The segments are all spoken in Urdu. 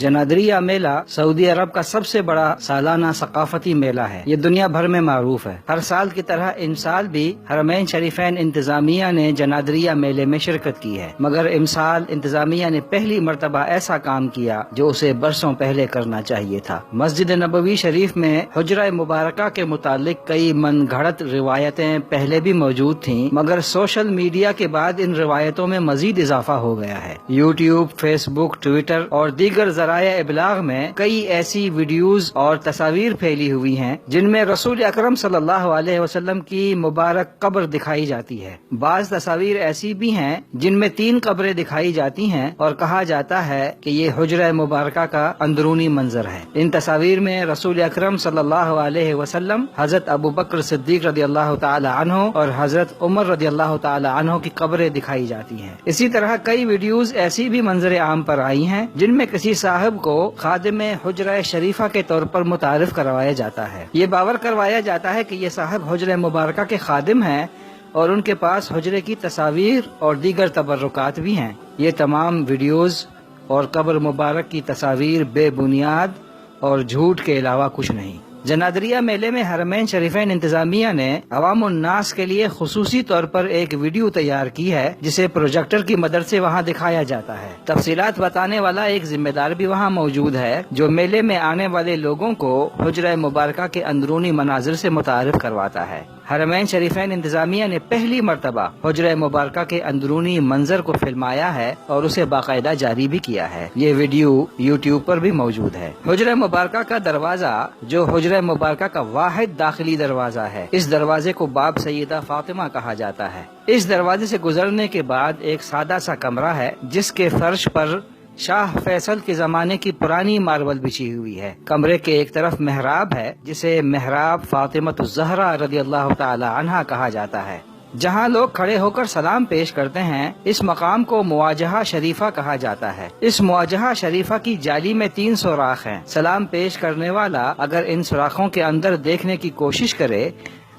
جنادریہ میلہ سعودی عرب کا سب سے بڑا سالانہ ثقافتی میلہ ہے۔ یہ دنیا بھر میں معروف ہے۔ ہر سال کی طرح ان سال بھی حرمین شریفین انتظامیہ نے جنادریہ میلے میں شرکت کی ہے، مگر امسال انتظامیہ نے پہلی مرتبہ ایسا کام کیا جو اسے برسوں پہلے کرنا چاہیے تھا۔ مسجد نبوی شریف میں حجرہ مبارکہ کے متعلق کئی من گھڑت روایتیں پہلے بھی موجود تھیں، مگر سوشل میڈیا کے بعد ان روایتوں میں مزید اضافہ ہو گیا ہے۔ یوٹیوب، فیس بک، ٹویٹر اور دیگر ذرائع ابلاغ میں کئی ایسی ویڈیوز اور تصاویر پھیلی ہوئی ہیں جن میں رسول اکرم صلی اللہ علیہ وسلم کی مبارک قبر دکھائی جاتی ہے۔ بعض تصاویر ایسی بھی ہیں جن میں 3 قبریں دکھائی جاتی ہیں اور کہا جاتا ہے کہ یہ حجرہ مبارکہ کا اندرونی منظر ہے۔ ان تصاویر میں رسول اکرم صلی اللہ علیہ وسلم، حضرت ابو بکر صدیق رضی اللہ تعالی عنہ اور حضرت عمر رضی اللہ تعالی عنہ کی قبریں دکھائی جاتی ہیں۔ اسی طرح کئی ویڈیوز ایسی بھی منظر عام پر آئی ہیں جن میں کسی صاحب کو خادم حجرہ شریفہ کے طور پر متعارف کروایا جاتا ہے۔ یہ باور کروایا جاتا ہے کہ یہ صاحب حجرہ مبارکہ کے خادم ہیں اور ان کے پاس حجرے کی تصاویر اور دیگر تبرکات بھی ہیں۔ یہ تمام ویڈیوز اور قبر مبارک کی تصاویر بے بنیاد اور جھوٹ کے علاوہ کچھ نہیں۔ جنادریہ میلے میں حرمین شریفین انتظامیہ نے عوام الناس کے لیے خصوصی طور پر ایک ویڈیو تیار کی ہے جسے پروجیکٹر کی مدد سے وہاں دکھایا جاتا ہے۔ تفصیلات بتانے والا ایک ذمہ دار بھی وہاں موجود ہے جو میلے میں آنے والے لوگوں کو حجرہ مبارکہ کے اندرونی مناظر سے متعارف کرواتا ہے۔ حرمین شریفین انتظامیہ نے پہلی مرتبہ حجرہ مبارکہ کے اندرونی منظر کو فلمایا ہے اور اسے باقاعدہ جاری بھی کیا ہے۔ یہ ویڈیو یوٹیوب پر بھی موجود ہے۔ حجرہ مبارکہ کا دروازہ، جو حجرہ مبارکہ کا واحد داخلی دروازہ ہے، اس دروازے کو باب سیدہ فاطمہ کہا جاتا ہے۔ اس دروازے سے گزرنے کے بعد ایک سادہ سا کمرہ ہے جس کے فرش پر شاہ فیصل کے زمانے کی پرانی ماربل بچھی ہوئی ہے۔ کمرے کے ایک طرف محراب ہے جسے محراب فاطمۃ الزہرا رضی اللہ تعالی عنہا کہا جاتا ہے، جہاں لوگ کھڑے ہو کر سلام پیش کرتے ہیں۔ اس مقام کو مواجہہ شریفہ کہا جاتا ہے۔ اس مواجہہ شریفہ کی جالی میں 3 سوراخ ہیں۔ سلام پیش کرنے والا اگر ان سوراخوں کے اندر دیکھنے کی کوشش کرے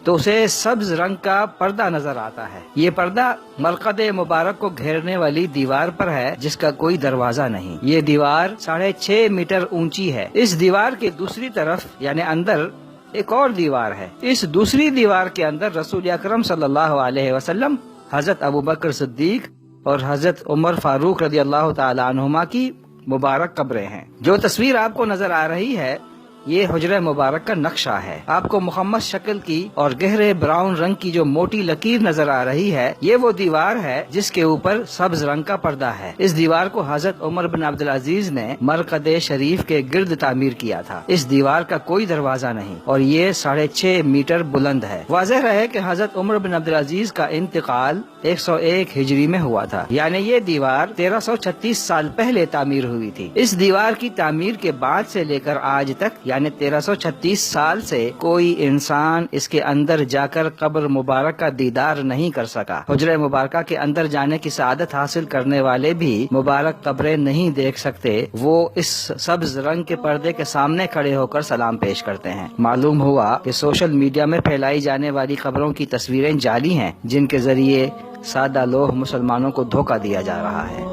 تو اسے سبز رنگ کا پردہ نظر آتا ہے۔ یہ پردہ مرقد مبارک کو گھیرنے والی دیوار پر ہے جس کا کوئی دروازہ نہیں۔ یہ دیوار 6.5 میٹر اونچی ہے۔ اس دیوار کے دوسری طرف یعنی اندر ایک اور دیوار ہے۔ اس دوسری دیوار کے اندر رسول اکرم صلی اللہ علیہ وسلم، حضرت ابو بکر صدیق اور حضرت عمر فاروق رضی اللہ تعالی عنہما کی مبارک قبریں ہیں۔ جو تصویر آپ کو نظر آ رہی ہے یہ حجرہ مبارک کا نقشہ ہے۔ آپ کو مخمس شکل کی اور گہرے براؤن رنگ کی جو موٹی لکیر نظر آ رہی ہے یہ وہ دیوار ہے جس کے اوپر سبز رنگ کا پردہ ہے۔ اس دیوار کو حضرت عمر بن عبدالعزیز نے مرقد شریف کے گرد تعمیر کیا تھا۔ اس دیوار کا کوئی دروازہ نہیں اور یہ 6.5 میٹر بلند ہے۔ واضح رہے کہ حضرت عمر بن عبدالعزیز کا انتقال 101 ہجری میں ہوا تھا، یعنی یہ دیوار 1336 سال پہلے تعمیر ہوئی تھی۔ اس دیوار کی تعمیر کے بعد سے لے کر آج تک یعنی 1336 سال سے کوئی انسان اس کے اندر جا کر قبر مبارک کا دیدار نہیں کر سکا۔ حجرہ مبارکہ کے اندر جانے کی سعادت حاصل کرنے والے بھی مبارک قبریں نہیں دیکھ سکتے، وہ اس سبز رنگ کے پردے کے سامنے کھڑے ہو کر سلام پیش کرتے ہیں۔ معلوم ہوا کہ سوشل میڈیا میں پھیلائی جانے والی خبروں کی تصویریں جعلی ہیں جن کے ذریعے سادہ لوح مسلمانوں کو دھوکہ دیا جا رہا ہے۔